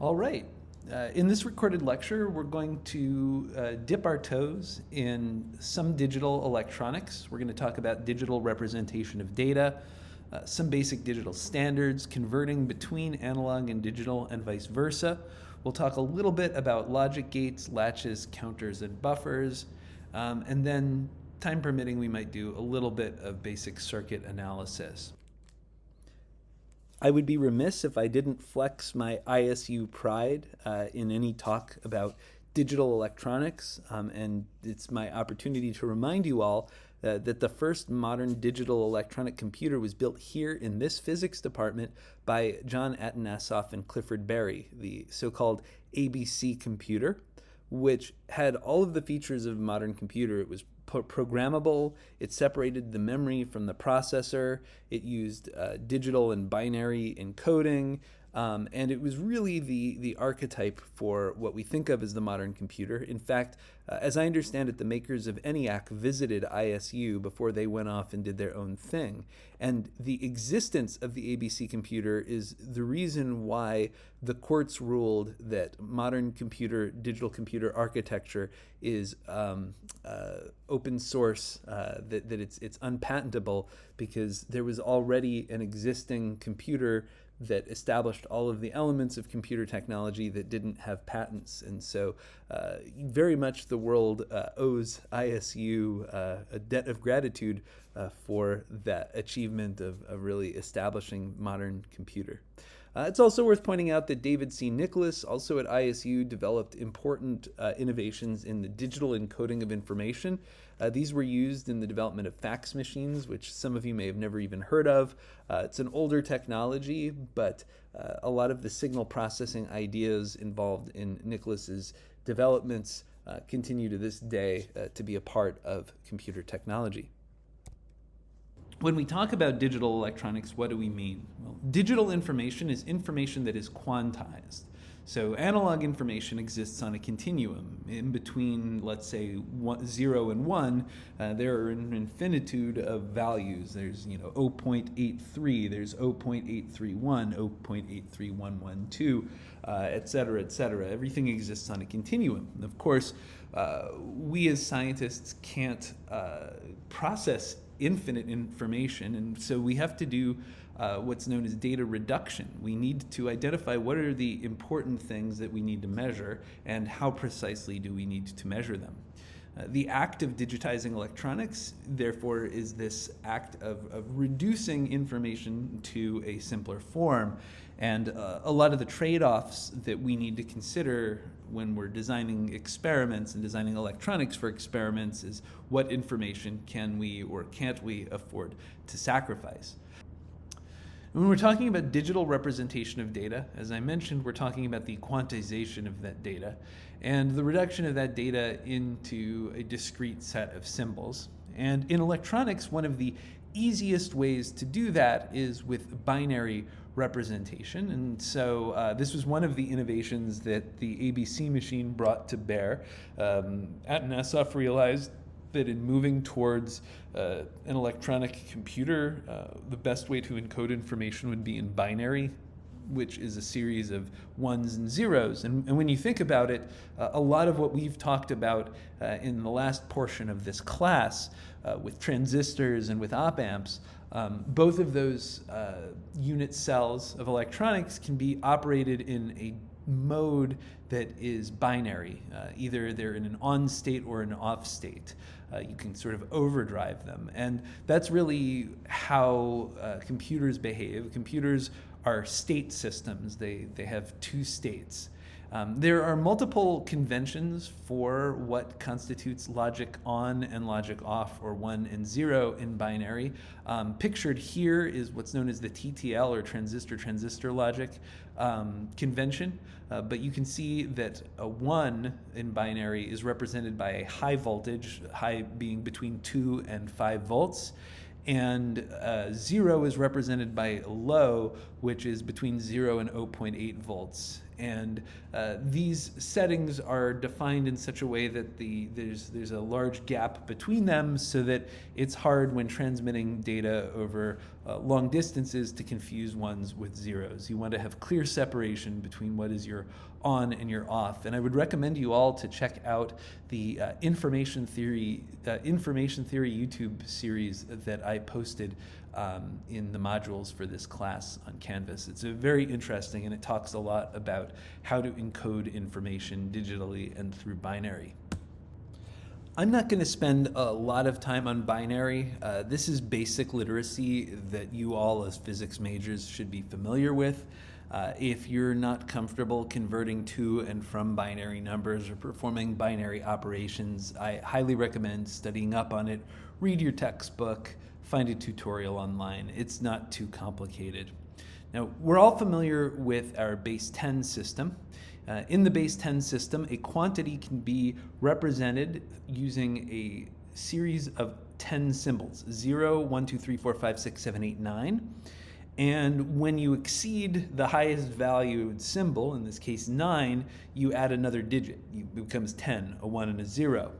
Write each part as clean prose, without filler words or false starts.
All right. In this recorded lecture, we're going to dip our toes in some digital electronics. We're going to talk about digital representation of data, some basic digital standards, converting between analog and digital, and vice versa. We'll talk a little bit about logic gates, latches, counters, and buffers. And then, time permitting, we might do a little bit of basic circuit analysis. I would be remiss if I didn't flex my ISU pride in any talk about digital electronics, and it's my opportunity to remind you all that the first modern digital electronic computer was built here in this physics department by John Atanasoff and Clifford Berry, the so-called ABC computer, which had all of the features of a modern computer. It was programmable, it separated the memory from the processor, it used digital and binary encoding, and it was really the archetype for what we think of as the modern computer. In fact, as I understand it, the makers of ENIAC visited ISU before they went off and did their own thing. And the existence of the ABC computer is the reason why the courts ruled that modern digital computer architecture is open source, that it's unpatentable, because there was already an existing computer that established all of the elements of computer technology that didn't have patents. And so very much the world owes ISU a debt of gratitude for that achievement of really establishing modern computer. It's also worth pointing out that David C. Nicholas, also at ISU, developed important innovations in the digital encoding of information. These were used in the development of fax machines, which some of you may have never even heard of. It's an older technology, but a lot of the signal processing ideas involved in Nicholas's developments continue to this day to be a part of computer technology. When we talk about digital electronics, what do we mean? Well, digital information is information that is quantized. So analog information exists on a continuum. In between, let's say, 0 and 1, there are an infinitude of values. There's 0.83, there's 0.831, 0.83112, et cetera, et cetera. Everything exists on a continuum. Of course, we as scientists can't process infinite information, and so we have to do what's known as data reduction. We need to identify what are the important things that we need to measure, and how precisely do we need to measure them. The act of digitizing electronics, therefore, is this act of reducing information to a simpler form. And a lot of the trade-offs that we need to consider when we're designing experiments and designing electronics for experiments is what information can we or can't we afford to sacrifice. When we're talking about digital representation of data, as I mentioned, we're talking about the quantization of that data and the reduction of that data into a discrete set of symbols. And in electronics, one of the easiest ways to do that is with binary representation. And so this was one of the innovations that the ABC machine brought to bear. Atanasoff realized that in moving towards an electronic computer, the best way to encode information would be in binary, which is a series of ones and zeros. And when you think about it, a lot of what we've talked about in the last portion of this class with transistors and with op-amps, both of those unit cells of electronics can be operated in a mode that is binary. Either they're in an on state or an off state. You can sort of overdrive them. And that's really how computers behave. Computers are state systems. They have two states. There are multiple conventions for what constitutes logic on and logic off, or 1 and 0 in binary. Pictured here is what's known as the TTL, or transistor logic convention, but you can see that a 1 in binary is represented by a high voltage, high being between 2 and 5 volts, And 0 is represented by low, which is between 0 and 0.8 volts. And these settings are defined in such a way that there's a large gap between them, so that it's hard when transmitting data over long distances to confuse ones with zeros. You want to have clear separation between what is your on and your off. And I would recommend you all to check out the information theory YouTube series that I posted in the modules for this class on Canvas. It's a very interesting, and it talks a lot about how to encode information digitally and through binary. I'm not going to spend a lot of time on binary. This is basic literacy that you all as physics majors should be familiar with. If you're not comfortable converting to and from binary numbers or performing binary operations, I highly recommend studying up on it. Read your textbook, find a tutorial online. It's not too complicated. Now, we're all familiar with our base 10 system. In the base 10 system, a quantity can be represented using a series of 10 symbols, 0, 1, 2, 3, 4, 5, 6, 7, 8, 9. And when you exceed the highest valued symbol, in this case 9, you add another digit. It becomes 10, a 1 and a 0.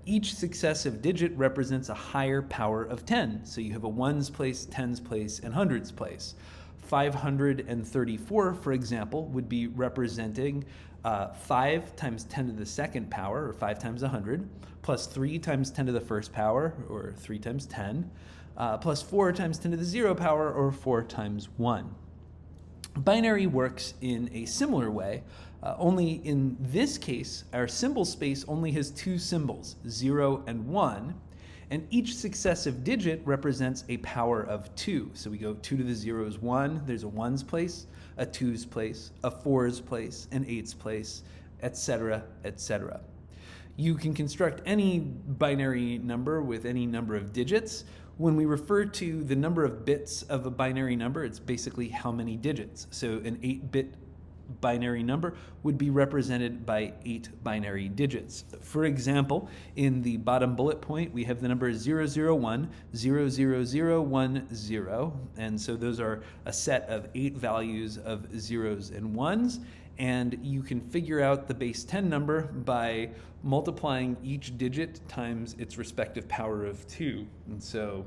Each successive digit represents a higher power of 10. So you have a ones place, tens place, and hundreds place. 534, for example, would be representing 5 times 10 to the second power, or 5 times 100, plus 3 times 10 to the first power, or 3 times 10, plus 4 times 10 to the 0 power, or 4 times 1. Binary works in a similar way, only in this case, our symbol space only has 2 symbols, 0 and 1, and each successive digit represents a power of 2. So we go 2 to the 0 is 1, there's a 1's place, a 2's place, a 4's place, an 8's place, etc., etc. You can construct any binary number with any number of digits. When we refer to the number of bits of a binary number, it's basically how many digits. So an 8-bit binary number would be represented by 8 binary digits. For example, in the bottom bullet point, we have the number 001, 00010, and so those are a set of 8 values of zeros and ones, and you can figure out the base 10 number by multiplying each digit times its respective power of 2. And so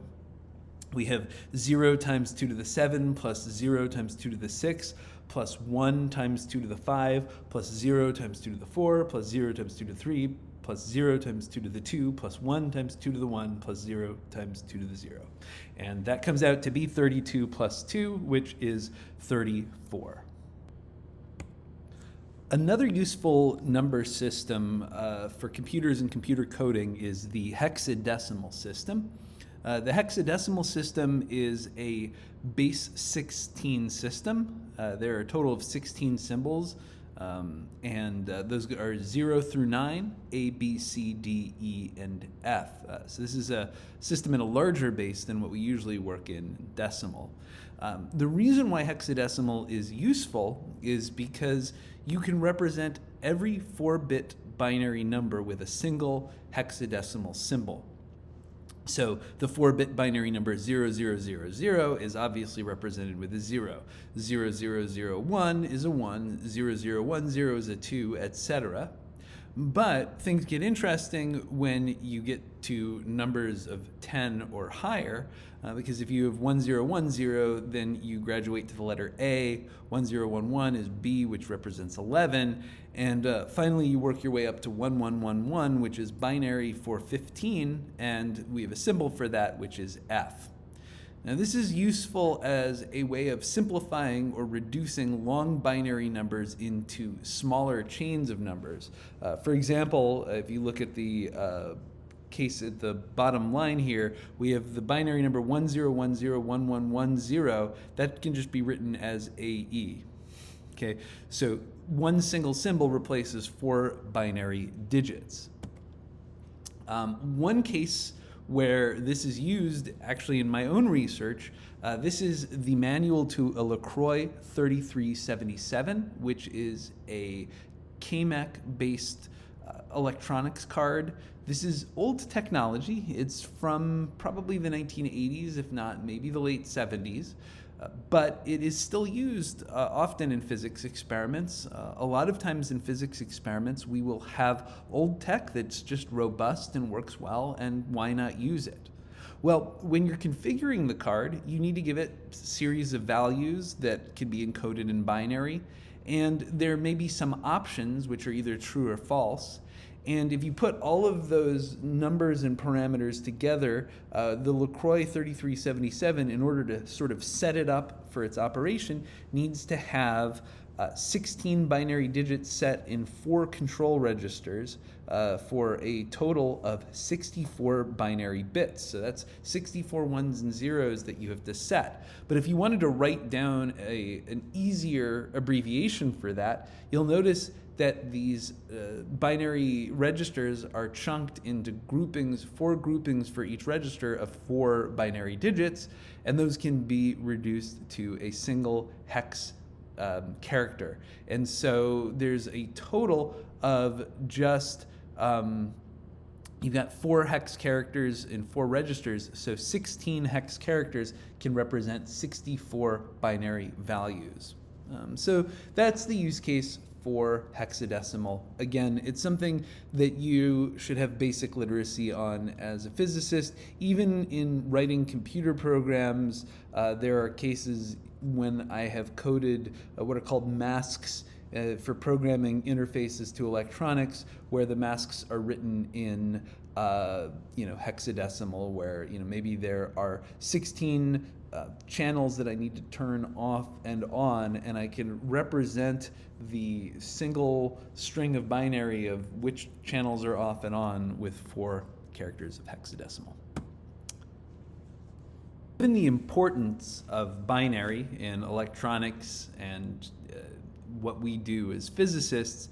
we have 0 times 2 to the 7 plus 0 times 2 to the 6 plus 1 times 2 to the 5 plus 0 times 2 to the 4 plus 0 times 2 to the 3 plus 0 times 2 to the 2 plus 1 times 2 to the 1 plus 0 times 2 to the 0. And that comes out to be 32 plus 2, which is 34. Another useful number system for computers and computer coding is the hexadecimal system. The hexadecimal system is a base 16 system. There are a total of 16 symbols, and those are 0 through 9, A, B, C, D, E, and F. So this is a system in a larger base than what we usually work in decimal. The reason why hexadecimal is useful is because you can represent every 4-bit binary number with a single hexadecimal symbol. So the 4-bit binary number 0000 is obviously represented with a 0. 0001 is a 1, 0010 is a 2, etc. But things get interesting when you get to numbers of 10 or higher, because if you have 1010, then you graduate to the letter A, 1011 is B, which represents 11, and finally you work your way up to 1111, which is binary for 15, and we have a symbol for that, which is F. Now this is useful as a way of simplifying or reducing long binary numbers into smaller chains of numbers. For example, if you look at the case at the bottom line here, we have the binary number 10101110. That can just be written as AE. Okay, so one single symbol replaces 4 binary digits. One case where this is used, actually in my own research, this is the manual to a LaCroix 3377, which is a KMac-based electronics card. This is old technology. It's from probably the 1980s, if not maybe the late 70s. But it is still used often in physics experiments. A lot of times in physics experiments, we will have old tech that's just robust and works well, and why not use it? Well, when you're configuring the card, you need to give it a series of values that can be encoded in binary, and there may be some options which are either true or false. And if you put all of those numbers and parameters together, the LaCroix 3377, in order to sort of set it up for its operation, needs to have 16 binary digits set in 4 control registers for a total of 64 binary bits. So that's 64 ones and zeros that you have to set. But if you wanted to write down an easier abbreviation for that, you'll notice that these binary registers are chunked into groupings, 4 groupings for each register of 4 binary digits, and those can be reduced to a single hex character. And so there's a total of just, you've got 4 hex characters in 4 registers, so 16 hex characters can represent 64 binary values. So that's the use case for hexadecimal. Again, it's something that you should have basic literacy on as a physicist. Even in writing computer programs, there are cases when I have coded what are called masks for programming interfaces to electronics, where the masks are written in hexadecimal, where maybe there are 16 channels that I need to turn off and on, and I can represent the single string of binary of which channels are off and on with 4 characters of hexadecimal. Given the importance of binary in electronics and what we do as physicists,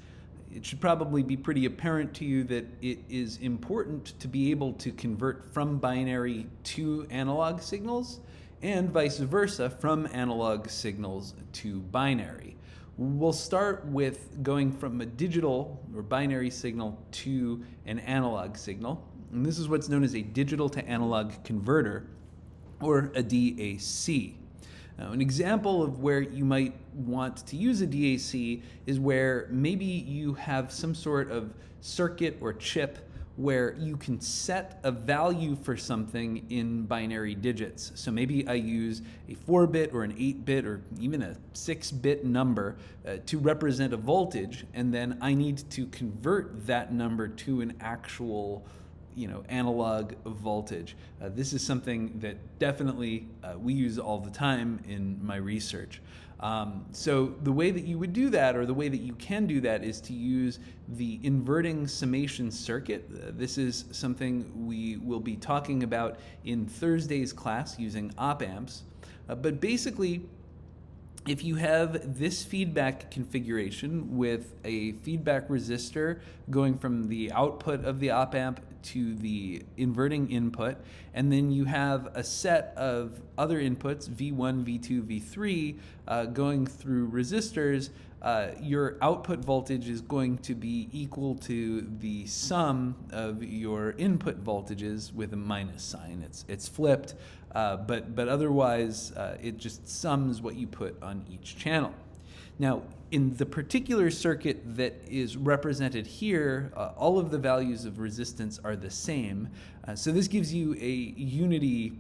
it should probably be pretty apparent to you that it is important to be able to convert from binary to analog signals, and vice versa, from analog signals to binary. We'll start with going from a digital or binary signal to an analog signal, and this is what's known as a digital to analog converter, or a DAC. Now, an example of where you might want to use a DAC is where maybe you have some sort of circuit or chip where you can set a value for something in binary digits. So maybe I use a 4-bit or an 8-bit or even a 6-bit number to represent a voltage, and then I need to convert that number to an actual analog voltage. This is something that definitely we use all the time in my research. So the way that you would do that, or the way that you can do that, is to use the inverting summation circuit. This is something we will be talking about in Thursday's class using op amps. But basically, if you have this feedback configuration with a feedback resistor going from the output of the op amp to the inverting input, and then you have a set of other inputs, V1, V2, V3, going through resistors, your output voltage is going to be equal to the sum of your input voltages with a minus sign. It's flipped, but otherwise it just sums what you put on each channel. Now, in the particular circuit that is represented here, all of the values of resistance are the same. So this gives you a unity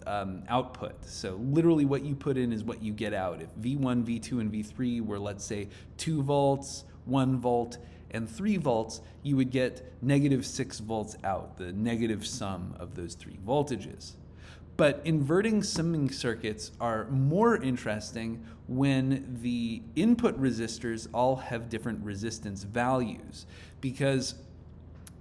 output. So literally what you put in is what you get out. If V1, V2, and V3 were, let's say, 2 volts, 1 volt, and 3 volts, you would get negative 6 volts out, the negative sum of those 3 voltages. But inverting summing circuits are more interesting when the input resistors all have different resistance values, because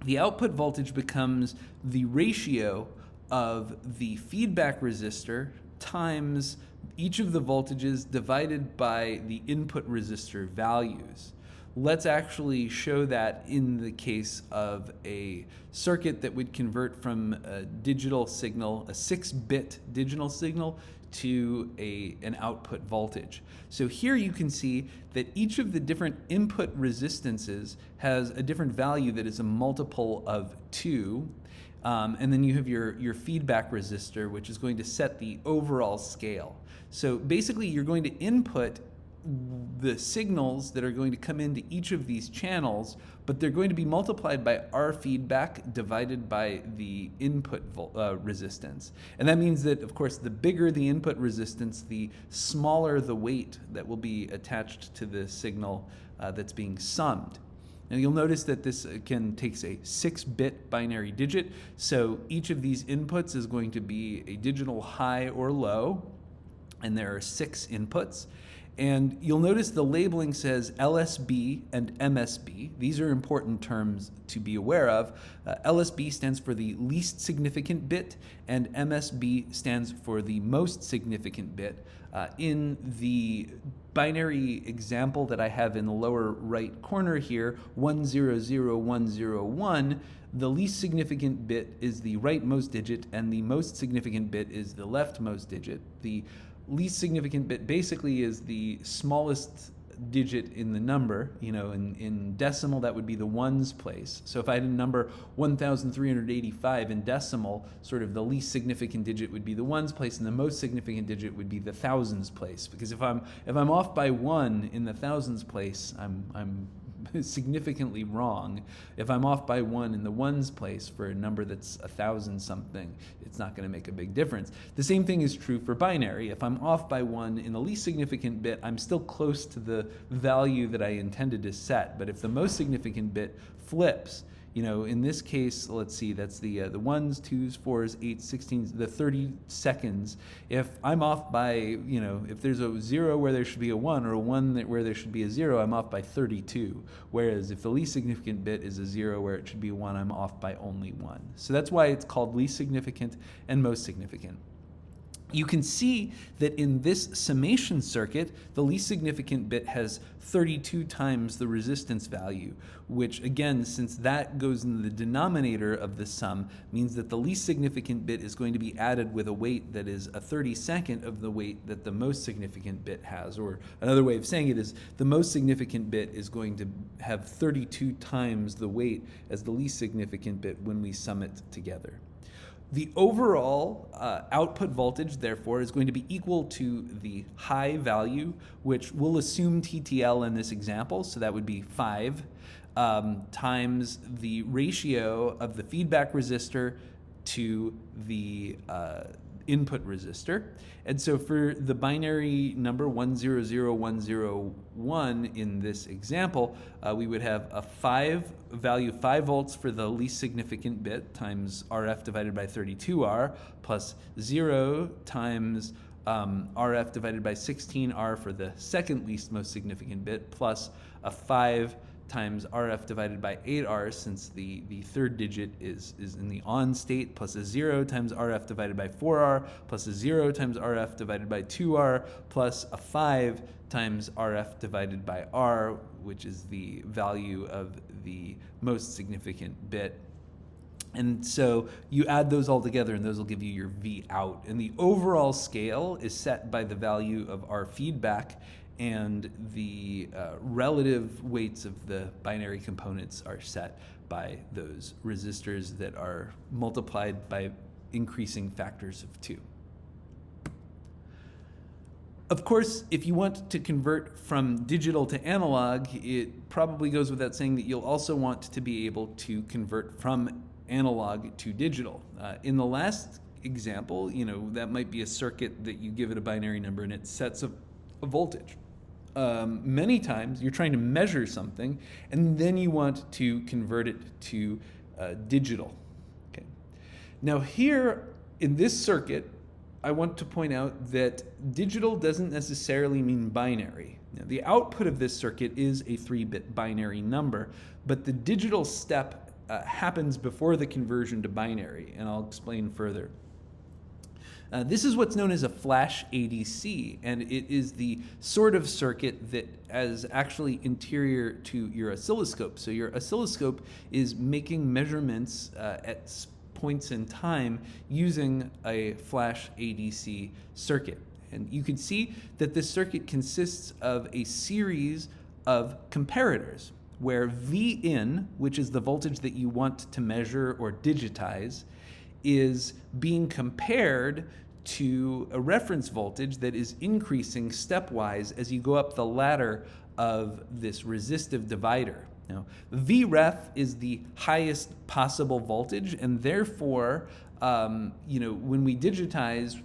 the output voltage becomes the ratio of the feedback resistor times each of the voltages divided by the input resistor values. Let's actually show that in the case of a circuit that would convert from a digital signal, a 6-bit digital signal, to an output voltage. So here you can see that each of the different input resistances has a different value that is a multiple of 2. And then you have your feedback resistor, which is going to set the overall scale. So basically you're going to input the signals that are going to come into each of these channels, but they're going to be multiplied by R feedback divided by the input resistance. And that means that, of course, the bigger the input resistance, the smaller the weight that will be attached to the signal that's being summed. Now you'll notice that this again takes a 6-bit binary digit, so each of these inputs is going to be a digital high or low, and there are 6 inputs. And you'll notice the labeling says LSB and MSB. These are important terms to be aware of. LSB stands for the least significant bit, and MSB stands for the most significant bit. In the binary example that I have in the lower right corner here, 100101, the least significant bit is the rightmost digit, and the most significant bit is the leftmost digit. The least significant bit basically is the smallest digit in the number. You know, in decimal that would be the ones place. So if I had a number 1,385 in decimal, sort of the least significant digit would be the ones place, and the most significant digit would be the thousands place. Because if I'm off by 1 in the thousands place, I'm significantly wrong. If I'm off by 1 in the ones place for a number that's 1,000 something, it's not going to make a big difference. The same thing is true for binary. If I'm off by 1 in the least significant bit, I'm still close to the value that I intended to set. But if the most significant bit flips, you know, in this case, let's see, that's the 1s, 2s, 4s, 8s, 16s, the 30 seconds. If I'm off by, you know, if there's a 0 where there should be a 1, or a 1 where there should be a 0, I'm off by 32. Whereas if the least significant bit is a 0 where it should be a 1, I'm off by only 1. So that's why it's called least significant and most significant. You can see that in this summation circuit, the least significant bit has 32 times the resistance value, which again, since that goes in the denominator of the sum, means that the least significant bit is going to be added with a weight that is a 32nd of the weight that the most significant bit has. Or another way of saying it is the most significant bit is going to have 32 times the weight as the least significant bit when we sum it together. The overall output voltage, therefore, is going to be equal to the high value, which we'll assume TTL in this example, so that would be 5, times the ratio of the feedback resistor to the input resistor. And so for the binary number 100101 in this example, we would have a 5 volts for the least significant bit times RF divided by 32R, plus 0 times RF divided by 16R for the second least most significant bit, plus a 5 times RF divided by 8R, since the third digit is in the on state, plus a 0 times RF divided by 4R, plus a 0 times RF divided by 2R, plus a 5 times RF divided by R, which is the value of the most significant bit. And so you add those all together, and those will give you your V out. And the overall scale is set by the value of R feedback, and the relative weights of the binary components are set by those resistors that are multiplied by increasing factors of 2. Of course, if you want to convert from digital to analog, it probably goes without saying that you'll also want to be able to convert from analog to digital. In the last example, you know, that might be a circuit that you give it a binary number and it sets a voltage. Many times you're trying to measure something and then you want to convert it to digital. Okay. Now here in this circuit, I want to point out that digital doesn't necessarily mean binary. Now, the output of this circuit is a 3-bit binary number, but the digital step happens before the conversion to binary, and I'll explain further. This is what's known as a flash ADC, and it is the sort of circuit that is actually interior to your oscilloscope. So your oscilloscope is making measurements at points in time using a flash ADC circuit. And you can see that this circuit consists of a series of comparators, where V in, which is the voltage that you want to measure or digitize, is being compared to a reference voltage that is increasing stepwise as you go up the ladder of this resistive divider. Now, Vref is the highest possible voltage, and therefore, when we digitize,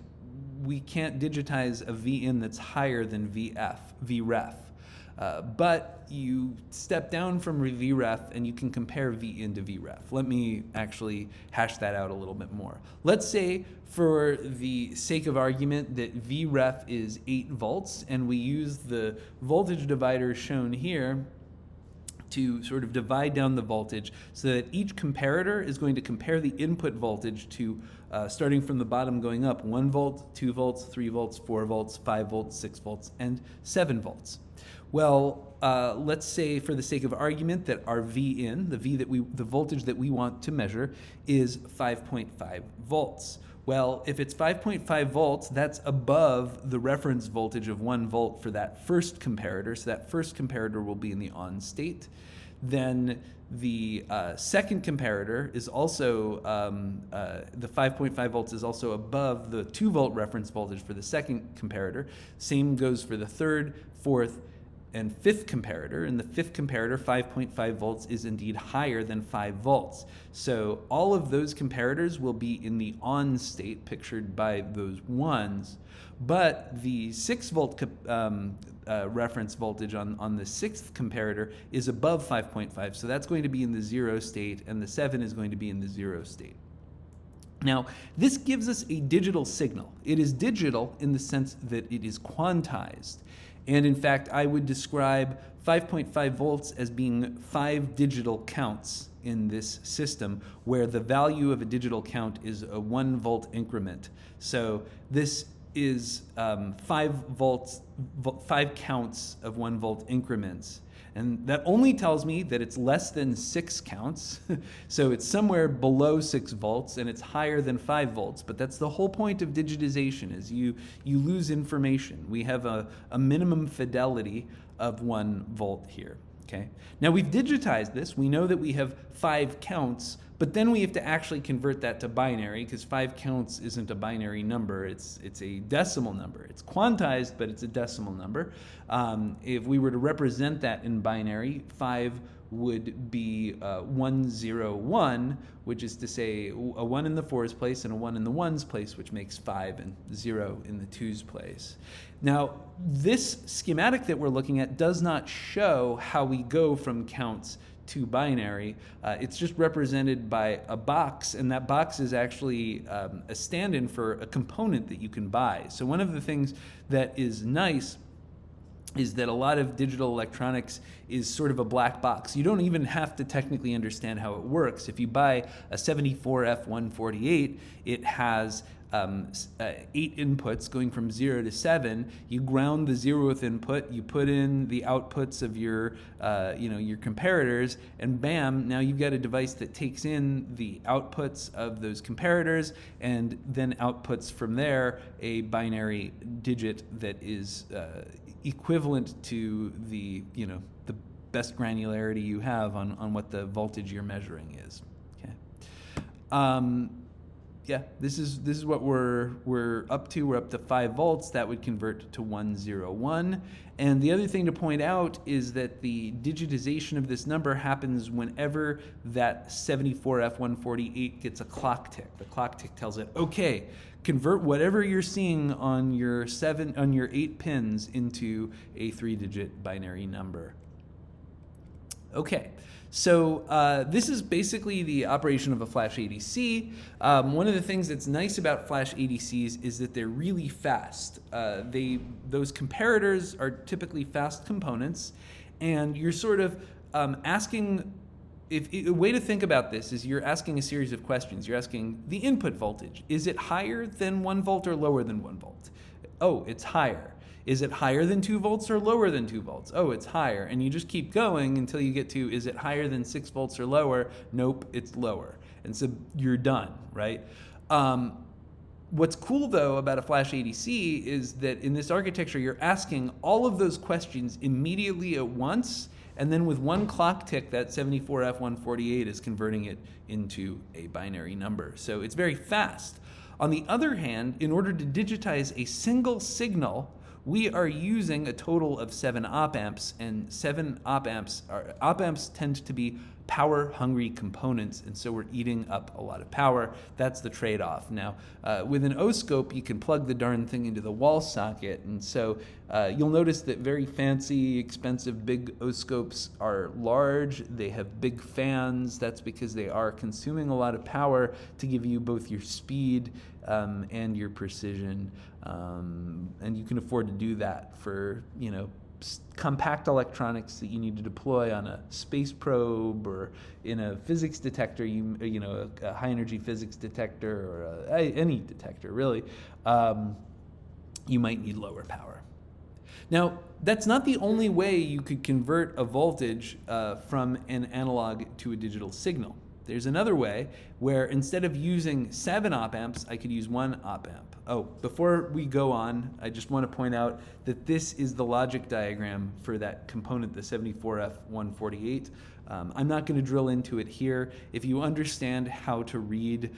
we can't digitize a V in that's higher than Vref. But you step down from Vref and you can compare V in to Vref. Let me actually hash that out a little bit more. Let's say, for the sake of argument, that Vref is 8 volts, and we use the voltage divider shown here to sort of divide down the voltage so that each comparator is going to compare the input voltage to, starting from the bottom going up, 1 volt, 2 volts, 3 volts, 4 volts, 5 volts, 6 volts, and 7 volts. Well, let's say, for the sake of argument, that our V in, the voltage that we want to measure, is 5.5 volts. Well, if it's 5.5 volts, that's above the reference voltage of 1 volt for that first comparator. So that first comparator will be in the on state. Then the second comparator is also, the 5.5 volts is also above the 2 volt reference voltage for the second comparator. Same goes for the third, fourth, and fifth comparator. In the fifth comparator, 5.5 volts is indeed higher than 5 volts. So all of those comparators will be in the on state, pictured by those ones, but the 6 volt reference voltage on the sixth comparator is above 5.5, so that's going to be in the 0 state, and the 7 is going to be in the 0 state. Now, this gives us a digital signal. It is digital in the sense that it is quantized. And in fact, I would describe 5.5 volts as being 5 digital counts in this system, where the value of a digital count is a 1 volt increment. So this is 5 counts of 1 volt increments. And that only tells me that it's less than 6 counts. So it's somewhere below 6 volts, and it's higher than 5 volts. But that's the whole point of digitization, is you lose information. We have a minimum fidelity of 1 volt here. Okay. Now we've digitized this. We know that we have 5 counts, but then we have to actually convert that to binary, because 5 counts isn't a binary number. It's a decimal number. It's quantized, but it's a decimal number. If we were to represent that in binary, 5 would be 101, which is to say a 1 in the 4's place and a 1 in the 1's place, which makes 5, and 0 in the 2's place. Now, this schematic that we're looking at does not show how we go from counts to binary. It's just represented by a box, and that box is actually a stand-in for a component that you can buy. So one of the things that is nice is that a lot of digital electronics is sort of a black box. You don't even have to technically understand how it works. If you buy a 74F148, it has 8 inputs going from 0 to 7. You ground the 0th input, you put in the outputs of your comparators, and bam, now you've got a device that takes in the outputs of those comparators and then outputs from there a binary digit that is equivalent to the best granularity you have on what the voltage you're measuring is. Okay. Yeah, this is what we're up to. We're up to 5 volts. That would convert to 101. And the other thing to point out is that the digitization of this number happens whenever that 74F148 gets a clock tick. The clock tick tells it, okay, convert whatever you're seeing on your 8 pins into a 3-digit binary number. Okay. So this is basically the operation of a flash ADC. One of the things that's nice about flash ADCs is that they're really fast. Those comparators are typically fast components, and you're sort of asking, a way to think about this is you're asking a series of questions. You're asking the input voltage. Is it higher than 1 volt or lower than 1 volt? Oh, it's higher. Is it higher than 2 volts or lower than 2 volts? Oh, it's higher. And you just keep going until you get to, is it higher than 6 volts or lower? Nope, it's lower. And so you're done, right? What's cool though about a flash ADC is that in this architecture, you're asking all of those questions immediately at once, and then with one clock tick, that 74F148 is converting it into a binary number. So it's very fast. On the other hand, in order to digitize a single signal, we are using a total of 7 op-amps, and 7 op-amps tend to be power-hungry components, and so we're eating up a lot of power. That's the trade-off. Now, with an O-scope, you can plug the darn thing into the wall socket, and so you'll notice that very fancy, expensive, big O-scopes are large. They have big fans. That's because they are consuming a lot of power to give you both your speed and your precision, and you can afford to do that for, compact electronics that you need to deploy on a space probe or in a physics detector, a high energy physics detector or any detector really, you might need lower power. Now, that's not the only way you could convert a voltage from an analog to a digital signal. There's another way where instead of using 7 op-amps, I could use 1 op-amp. Oh, before we go on, I just want to point out that this is the logic diagram for that component, the 74F148. I'm not going to drill into it here. If you understand how to read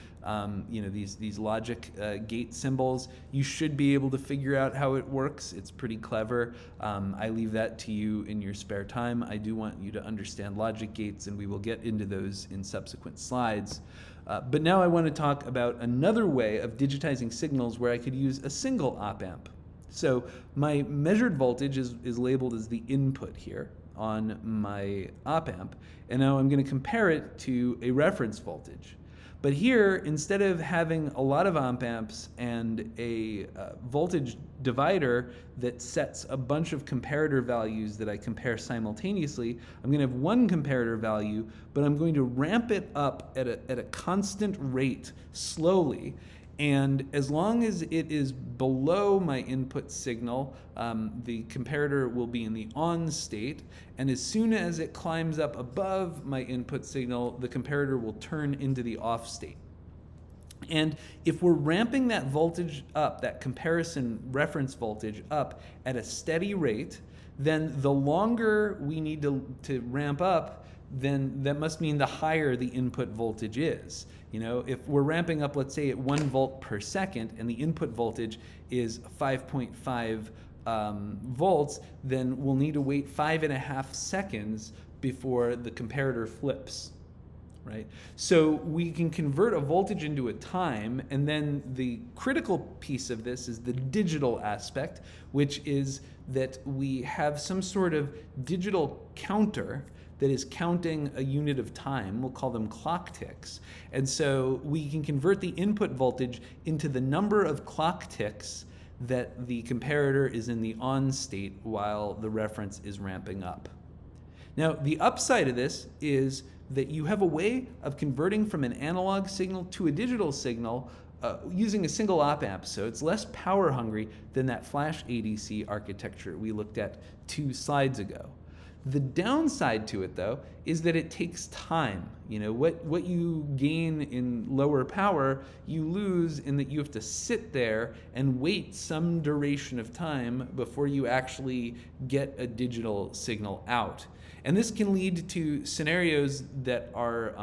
these logic gate symbols, you should be able to figure out how it works. It's pretty clever. I leave that to you in your spare time. I do want you to understand logic gates, and we will get into those in subsequent slides. But now I want to talk about another way of digitizing signals where I could use a single op-amp. So my measured voltage is labeled as the input here on my op-amp, and now I'm going to compare it to a reference voltage. But here, instead of having a lot of op-amps and a voltage divider that sets a bunch of comparator values that I compare simultaneously, I'm going to have one comparator value, but I'm going to ramp it up at a constant rate slowly. And as long as it is below my input signal, the comparator will be in the on state. And as soon as it climbs up above my input signal, the comparator will turn into the off state. And if we're ramping that voltage up, that comparison reference voltage up at a steady rate, then the longer we need to ramp up, then that must mean the higher the input voltage is. If we're ramping up, let's say at 1 volt per second, and the input voltage is 5.5 volts, then we'll need to wait 5.5 seconds before the comparator flips, right? So we can convert a voltage into a time, and then the critical piece of this is the digital aspect, which is that we have some sort of digital counter that is counting a unit of time. We'll call them clock ticks. And so we can convert the input voltage into the number of clock ticks that the comparator is in the on state while the reference is ramping up. Now, the upside of this is that you have a way of converting from an analog signal to a digital signal using a single op-amp, so it's less power hungry than that flash ADC architecture we looked at 2 slides ago. The downside to it, though, is that it takes time. What you gain in lower power, you lose in that you have to sit there and wait some duration of time before you actually get a digital signal out. And this can lead to scenarios that are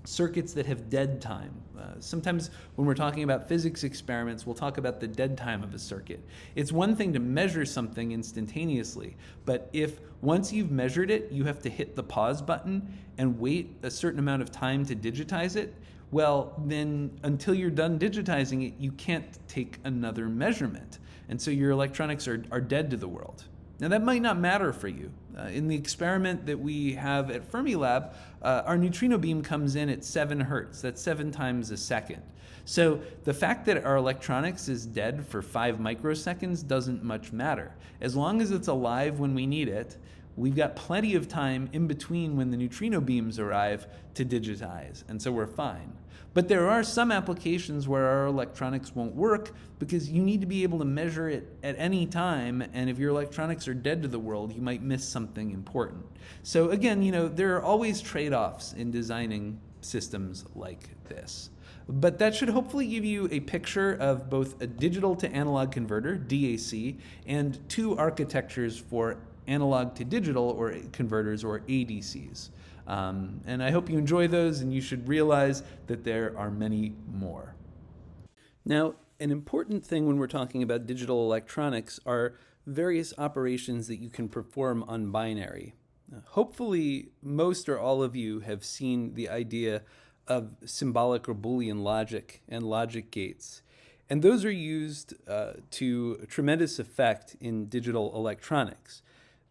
circuits that have dead time. Sometimes when we're talking about physics experiments, we'll talk about the dead time of a circuit. It's one thing to measure something instantaneously, but if once you've measured it, you have to hit the pause button and wait a certain amount of time to digitize it, well, then until you're done digitizing it, you can't take another measurement. And so your electronics are dead to the world. Now that might not matter for you. In the experiment that we have at Fermilab, our neutrino beam comes in at 7 hertz. That's 7 times a second. So the fact that our electronics is dead for 5 microseconds doesn't much matter. As long as it's alive when we need it, we've got plenty of time in between when the neutrino beams arrive to digitize, and so we're fine. But there are some applications where our electronics won't work because you need to be able to measure it at any time, and if your electronics are dead to the world, you might miss something important. So again, there are always trade-offs in designing systems like this. But that should hopefully give you a picture of both a digital to analog converter, DAC, and two architectures for analog to digital or converters, or ADCs. And I hope you enjoy those, and you should realize that there are many more. Now, an important thing when we're talking about digital electronics are various operations that you can perform on binary. Hopefully, most or all of you have seen the idea of symbolic or Boolean logic and logic gates. And those are used to tremendous effect in digital electronics.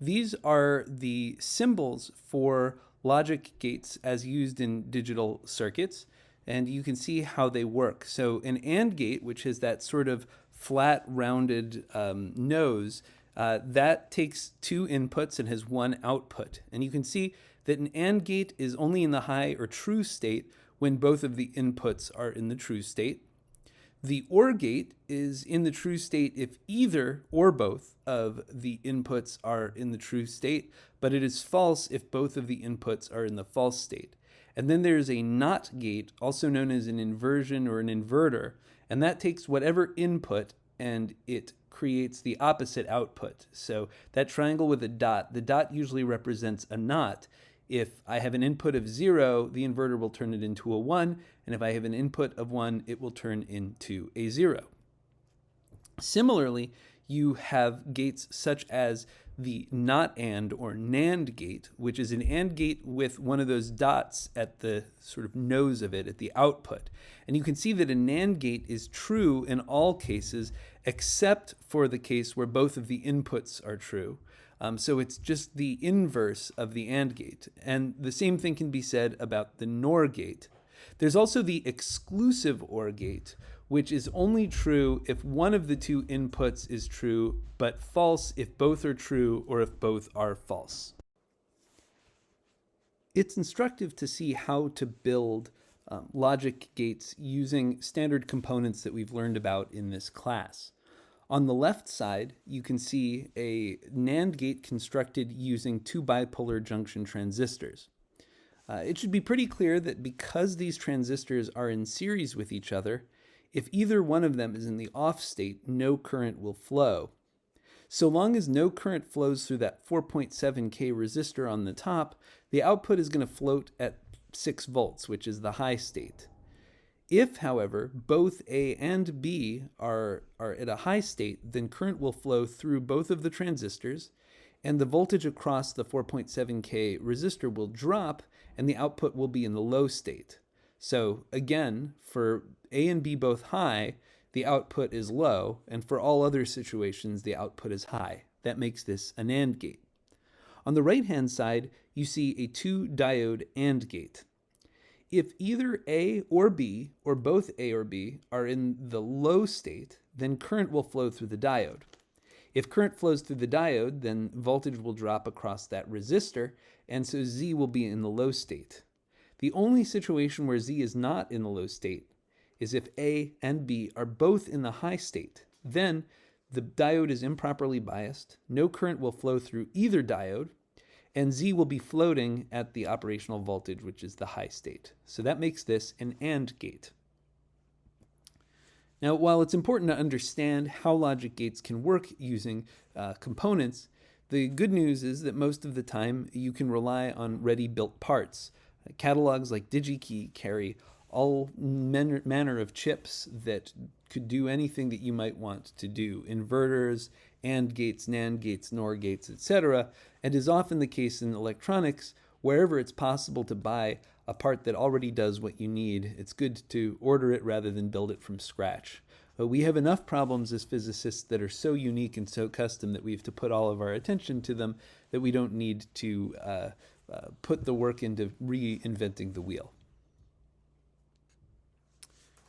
These are the symbols for logic gates as used in digital circuits, and you can see how they work. So an AND gate, which is that sort of flat, rounded nose, that takes two inputs and has one output. And you can see that an AND gate is only in the high or true state when both of the inputs are in the true state. The OR gate is in the true state if either or both of the inputs are in the true state, but it is false if both of the inputs are in the false state. And then there's a NOT gate, also known as an inversion or an inverter, and that takes whatever input and it creates the opposite output. So that triangle with a dot, the dot usually represents a NOT. If I have an input of 0, the inverter will turn it into a 1, and if I have an input of 1, it will turn into a 0. Similarly, you have gates such as the NOT AND or NAND gate, which is an AND gate with one of those dots at the sort of nose of it, at the output. And you can see that a NAND gate is true in all cases except for the case where both of the inputs are true. So it's just the inverse of the AND gate. And the same thing can be said about the NOR gate. There's also the exclusive OR gate, which is only true if one of the two inputs is true, but false if both are true or if both are false. It's instructive to see how to build logic gates using standard components that we've learned about in this class. On the left side, you can see a NAND gate constructed using two bipolar junction transistors. It should be pretty clear that because these transistors are in series with each other, if either one of them is in the off state, no current will flow. So long as no current flows through that 4.7K resistor on the top, the output is going to float at 6 volts, which is the high state. If, however, both A and B are at a high state, then current will flow through both of the transistors, and the voltage across the 4.7K resistor will drop, and the output will be in the low state. So again, for A and B both high, the output is low, and for all other situations, the output is high. That makes this an AND gate. On the right-hand side, you see a two-diode AND gate. If either A or B, or both A or B, are in the low state, then current will flow through the diode. If current flows through the diode, then voltage will drop across that resistor, and so Z will be in the low state. The only situation where Z is not in the low state is if A and B are both in the high state. Then the diode is improperly biased, no current will flow through either diode, and Z will be floating at the operational voltage, which is the high state. So that makes this an AND gate. Now, while it's important to understand how logic gates can work using components, the good news is that most of the time you can rely on ready-built parts. Catalogs like DigiKey carry all manner of chips that could do anything that you might want to do. Inverters, AND gates, NAND gates, NOR gates, etc. And is often the case in electronics. Wherever it's possible to buy a part that already does what you need, it's good to order it rather than build it from scratch. But we have enough problems as physicists that are so unique and so custom that we have to put all of our attention to them, that we don't need to put the work into reinventing the wheel.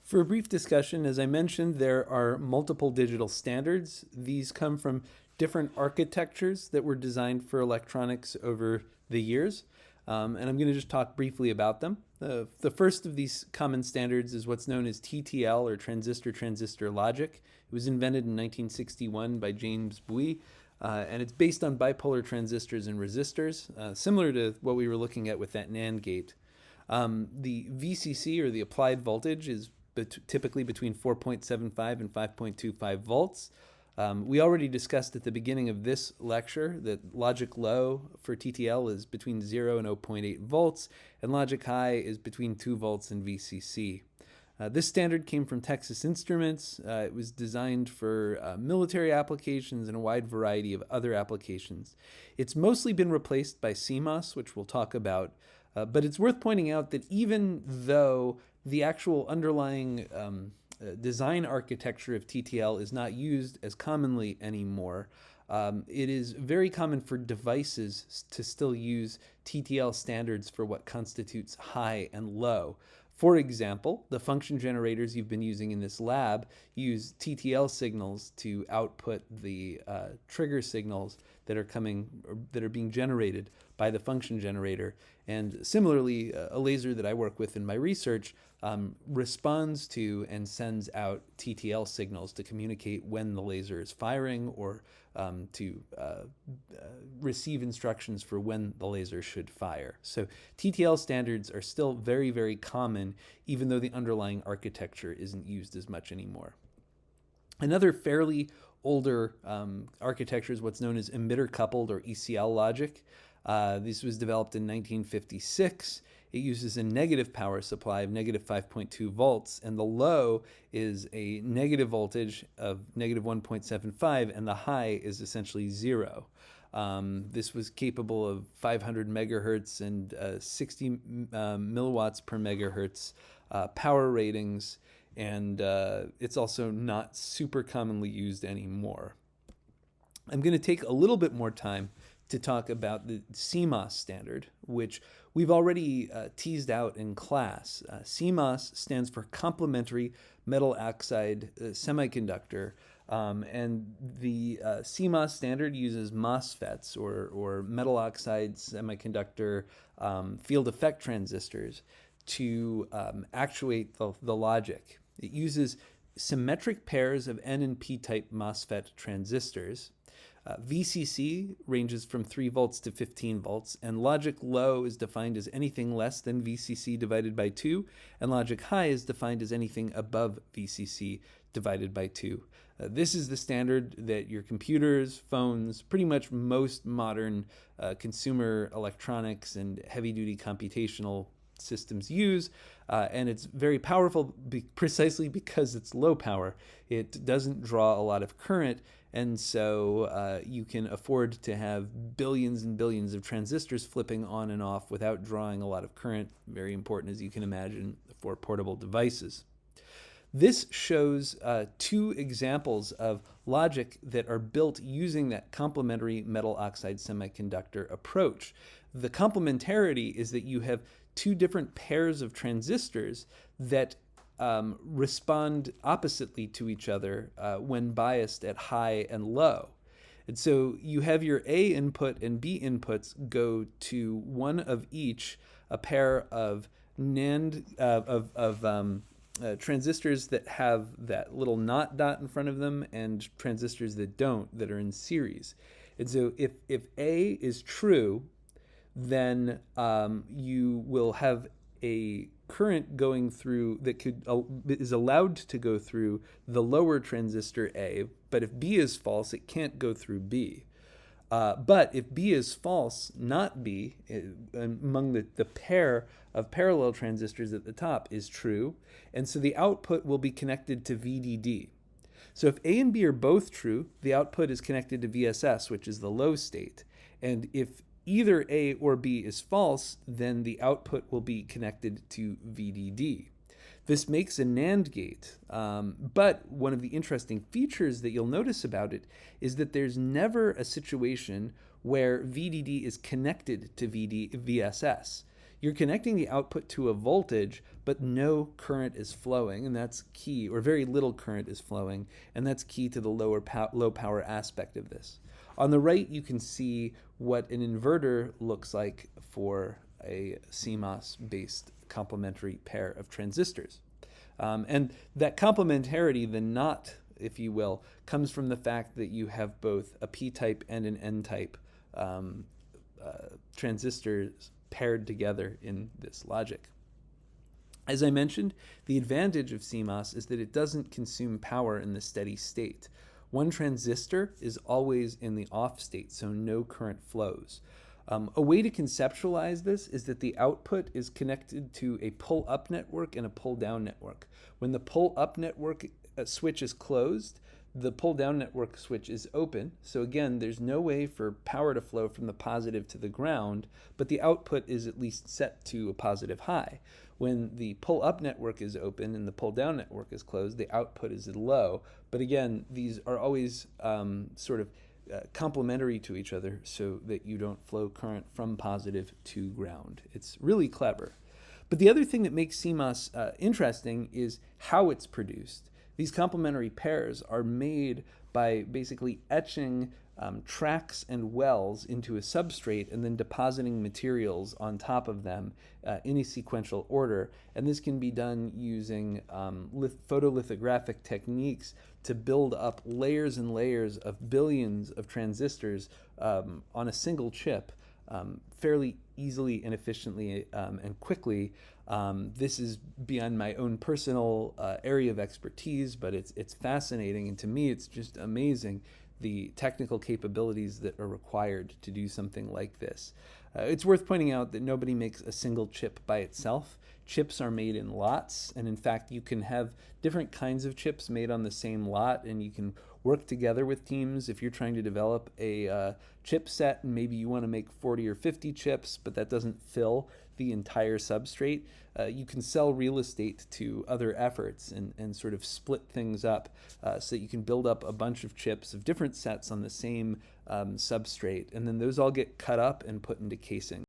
For a brief discussion, as I mentioned, there are multiple digital standards. These come from different architectures that were designed for electronics over the years, and I'm going to just talk briefly about them. The first of these common standards is what's known as TTL, or transistor-transistor logic. It was invented in 1961 by James Bowie, and it's based on bipolar transistors and resistors, similar to what we were looking at with that NAND gate. The VCC, or the applied voltage, is typically between 4.75 and 5.25 volts. We already discussed at the beginning of this lecture that logic low for TTL is between 0 and 0.8 volts, and logic high is between 2 volts in VCC. This standard came from Texas Instruments. It was designed for military applications and a wide variety of other applications. It's mostly been replaced by CMOS, which we'll talk about, but it's worth pointing out that even though the actual underlying design architecture of TTL is not used as commonly anymore, it is very common for devices to still use TTL standards for what constitutes high and low. For example, the function generators you've been using in this lab use TTL signals to output the trigger signals that are being generated by the function generator. And similarly, a laser that I work with in my research responds to and sends out TTL signals to communicate when the laser is firing, or to receive instructions for when the laser should fire. So TTL standards are still very, very common, even though the underlying architecture isn't used as much anymore. Another fairly older architecture is what's known as emitter-coupled, or ECL logic. This was developed in 1956. It uses a negative power supply of negative 5.2 volts, and the low is a negative voltage of negative 1.75, and the high is essentially 0. This was capable of 500 megahertz and 60 milliwatts per megahertz power ratings, and it's also not super commonly used anymore. I'm going to take a little bit more time to talk about the CMOS standard, which we've already teased out in class. CMOS stands for complementary metal oxide semiconductor, and the CMOS standard uses MOSFETs, or metal oxide semiconductor field effect transistors, to actuate the logic. It uses symmetric pairs of N and P type MOSFET transistors. VCC ranges from 3 volts to 15 volts, and logic low is defined as anything less than VCC divided by 2, and logic high is defined as anything above VCC divided by 2. This is the standard that your computers, phones, pretty much most modern consumer electronics and heavy-duty computational systems use, and it's very powerful precisely because it's low power. It doesn't draw a lot of current, and so you can afford to have billions and billions of transistors flipping on and off without drawing a lot of current, very important, as you can imagine, for portable devices. This shows 2 examples of logic that are built using that complementary metal oxide semiconductor approach. The complementarity is that you have 2 different pairs of transistors that respond oppositely to each other when biased at high and low. And so you have your A input and B inputs go to one of each, a pair of transistors that have that little not dot in front of them, and transistors that don't, that are in series. And so if A is true, then you will have a current going through that is allowed to go through the lower transistor A, but if B is false, it can't go through B. But if B is false, not B, among the pair of parallel transistors at the top is true, and so the output will be connected to VDD. So if A and B are both true, the output is connected to VSS, which is the low state, and if either A or B is false, then the output will be connected to VDD. This makes a NAND gate, but one of the interesting features that you'll notice about it is that there's never a situation where VDD is connected to VSS. You're connecting the output to a voltage, but no current is flowing, and that's key, or very little current is flowing, and that's key to the low power aspect of this. On the right, you can see what an inverter looks like for a CMOS-based complementary pair of transistors. And that complementarity, the NOT, if you will, comes from the fact that you have both a P-type and an N-type transistors paired together in this logic. As I mentioned, the advantage of CMOS is that it doesn't consume power in the steady state. One transistor is always in the off state, so no current flows. A way to conceptualize this is that the output is connected to a pull-up network and a pull-down network. When the pull-up network switch is closed, the pull-down network switch is open. So again, there's no way for power to flow from the positive to the ground, but the output is at least set to a positive high. When the pull-up network is open and the pull-down network is closed, the output is low. But again, these are always sort of complementary to each other so that you don't flow current from positive to ground. It's really clever. But the other thing that makes CMOS interesting is how it's produced. These complementary pairs are made by basically etching tracks and wells into a substrate and then depositing materials on top of them in a sequential order. And this can be done using photolithographic techniques to build up layers and layers of billions of transistors on a single chip fairly easily and efficiently and quickly. This is beyond my own personal area of expertise, but it's fascinating, and to me it's just amazing the technical capabilities that are required to do something like this. It's worth pointing out that nobody makes a single chip by itself. Chips are made in lots, and in fact you can have different kinds of chips made on the same lot, and you can work together with teams if you're trying to develop a chip set and maybe you want to make 40 or 50 chips, but that doesn't fill the entire substrate. You can sell real estate to other efforts and sort of split things up so that you can build up a bunch of chips of different sets on the same substrate, and then those all get cut up and put into casing.